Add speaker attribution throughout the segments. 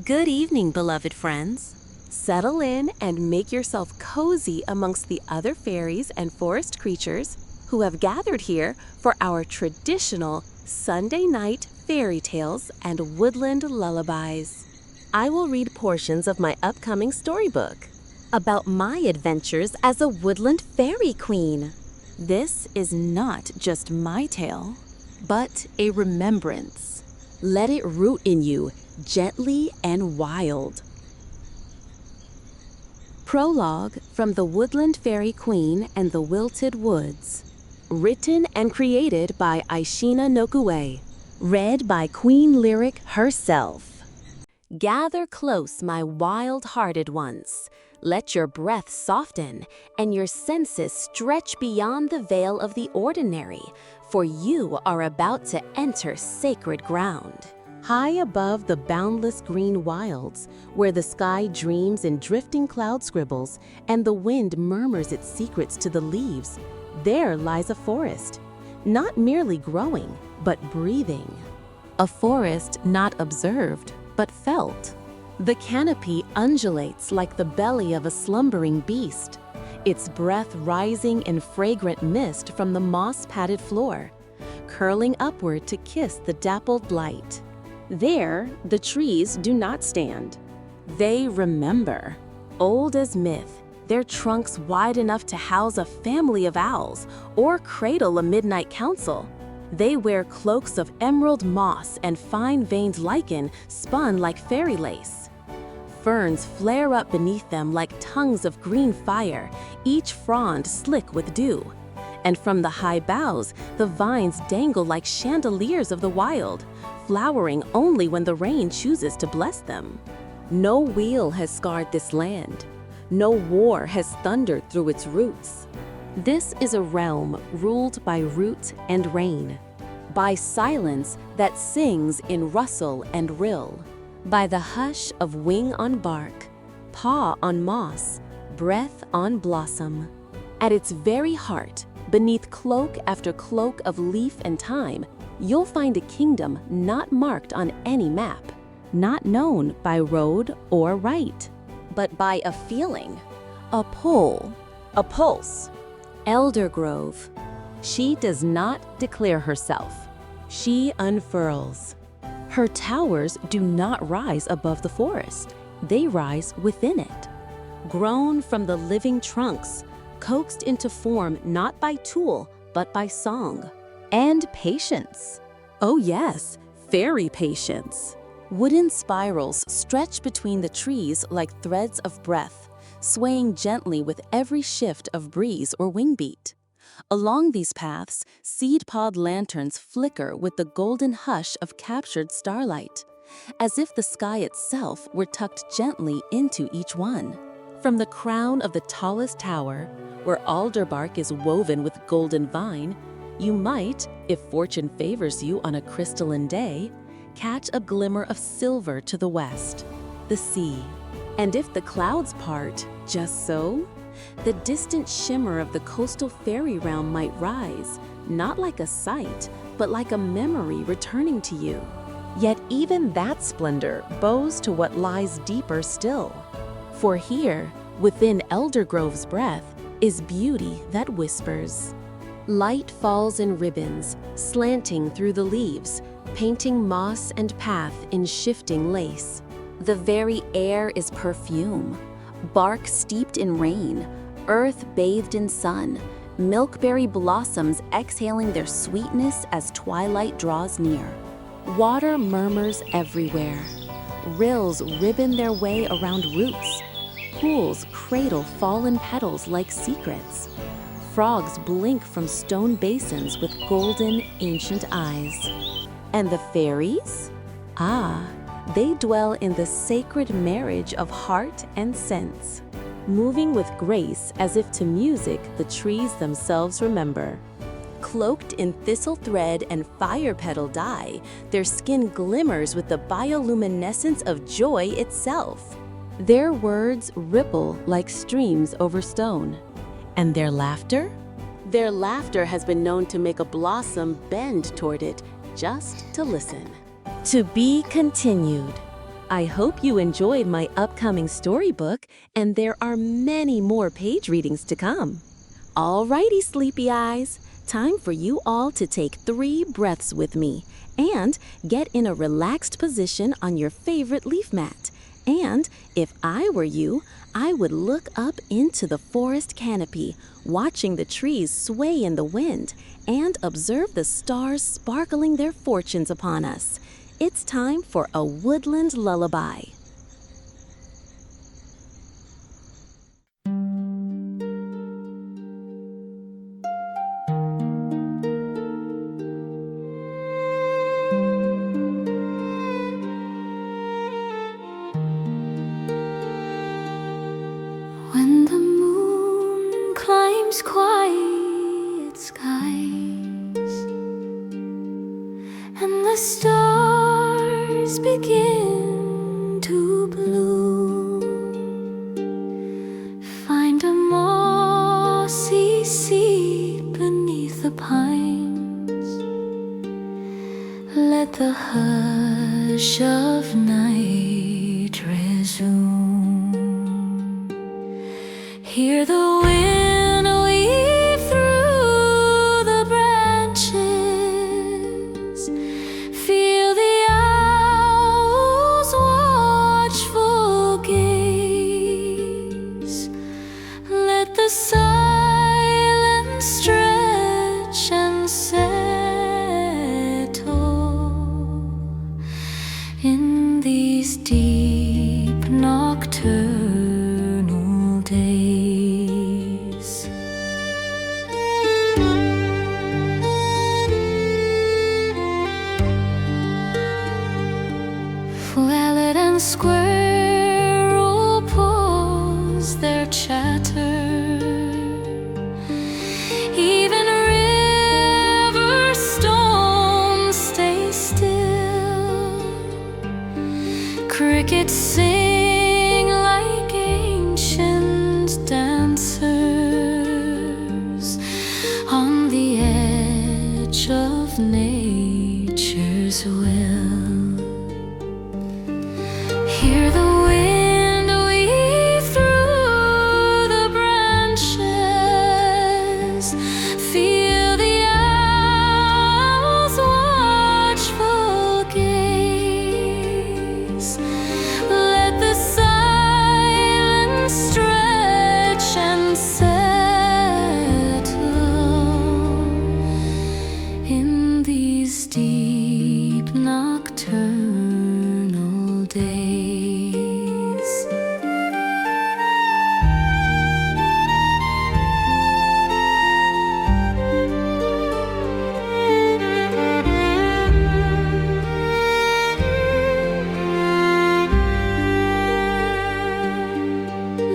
Speaker 1: Good evening, beloved friends. Settle in and make yourself cozy amongst the other fairies and forest creatures who have gathered here for our traditional Sunday night fairy tales and woodland lullabies. I will read portions of my upcoming storybook about my adventures as a Woodland Fairy Queen. This is not just my tale, but a remembrance. Let it root in you, gently and wild. Prologue from the Woodland Fairy Queen and the Wilted Woods. Written and created by Aishina Nokue. Read by Queen Lyric herself. Gather close, my wild-hearted ones. Let your breath soften and your senses stretch beyond the veil of the ordinary, for you are about to enter sacred ground. High above the boundless green wilds, where the sky dreams in drifting cloud scribbles and the wind murmurs its secrets to the leaves, there lies a forest, not merely growing, but breathing. A forest not observed, but felt. The canopy undulates like the belly of a slumbering beast, its breath rising in fragrant mist from the moss-padded floor, curling upward to kiss the dappled light. There, the trees do not stand. They remember. Old as myth, their trunks wide enough to house a family of owls or cradle a midnight council. They wear cloaks of emerald moss and fine-veined lichen spun like fairy lace. Ferns flare up beneath them like tongues of green fire, each frond slick with dew. And from the high boughs, the vines dangle like chandeliers of the wild, flowering only when the rain chooses to bless them. No wheel has scarred this land. No war has thundered through its roots. This is a realm ruled by root and rain, by silence that sings in rustle and rill, by the hush of wing on bark, paw on moss, breath on blossom. At its very heart, beneath cloak after cloak of leaf and time, you'll find a kingdom not marked on any map, not known by road or right, but by a feeling, a pull, a pulse. Elder Grove. She does not declare herself. She unfurls. Her towers do not rise above the forest. They rise within it. Grown from the living trunks, coaxed into form not by tool, but by song. And patience. Oh yes, fairy patience. Wooden spirals stretch between the trees like threads of breath, swaying gently with every shift of breeze or wing beat. Along these paths, seed pod lanterns flicker with the golden hush of captured starlight, as if the sky itself were tucked gently into each one. From the crown of the tallest tower, where alder bark is woven with golden vine, you might, if fortune favors you on a crystalline day, catch a glimmer of silver to the west, the sea. And if the clouds part, just so, the distant shimmer of the coastal fairy realm might rise, not like a sight, but like a memory returning to you. Yet even that splendor bows to what lies deeper still. For here, within Elder Grove's breath, is beauty that whispers. Light falls in ribbons, slanting through the leaves, painting moss and path in shifting lace. The very air is perfume, bark steeped in rain, earth bathed in sun, milkberry blossoms exhaling their sweetness as twilight draws near. Water murmurs everywhere. Rills ribbon their way around roots. Pools cradle fallen petals like secrets. Frogs blink from stone basins with golden, ancient eyes. And the fairies? Ah, they dwell in the sacred marriage of heart and sense, moving with grace as if to music the trees themselves remember. Cloaked in thistle thread and fire petal dye, their skin glimmers with the bioluminescence of joy itself. Their words ripple like streams over stone. And their laughter? Their laughter has been known to make a blossom bend toward it just to listen. To be continued. I hope you enjoyed my upcoming storybook, and there are many more page readings to come. Alrighty, sleepy eyes, time for you all to take 3 breaths with me and get in a relaxed position on your favorite leaf mat. And if I were you, I would look up into the forest canopy, watching the trees sway in the wind, and observe the stars sparkling their fortunes upon us. It's time for a woodland lullaby.
Speaker 2: When the moon climbs quiet skies and the stars begin to bloom, find a mossy seat beneath the pines. Let the hush of night resume. Hear the wind weave through the branches. Feel the owl's watchful gaze. Let the silence stretch and settle in these deep nocturnal days. Violet and squirrel pause their chatter. Even river stones stay still. Crickets sing like ancient dancers on the edge of nature's will. Hear the wind weave through the branches. Feel the owl's watchful gaze. Let the silence stretch and settle in these deep nocturnal days.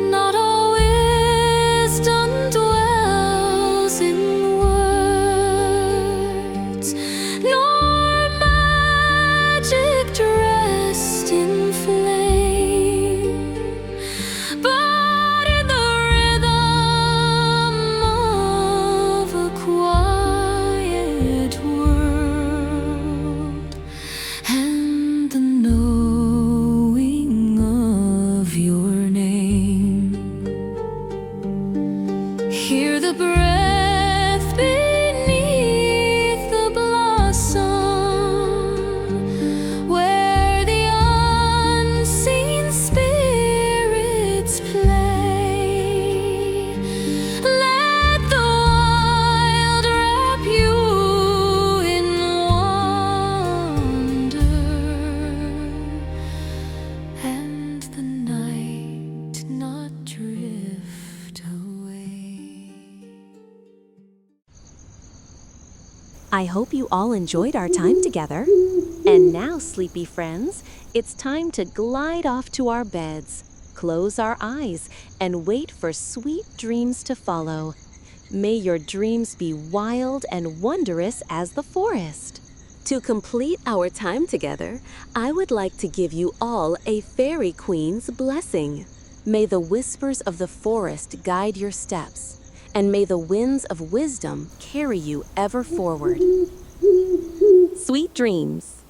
Speaker 2: Not all wisdom dwells in words, nor magic dressed in flame, but in the rhythm of a quiet world and the knowing of your name. Hear the breath beneath the blossom, where the unseen spirits play. Let the wild wrap you in wonder, and the night not drift away.
Speaker 1: I hope you all enjoyed our time together. And now, sleepy friends, it's time to glide off to our beds, close our eyes, and wait for sweet dreams to follow. May your dreams be wild and wondrous as the forest. To complete our time together, I would like to give you all a Fairy Queen's blessing. May the whispers of the forest guide your steps, and may the winds of wisdom carry you ever forward. Sweet dreams.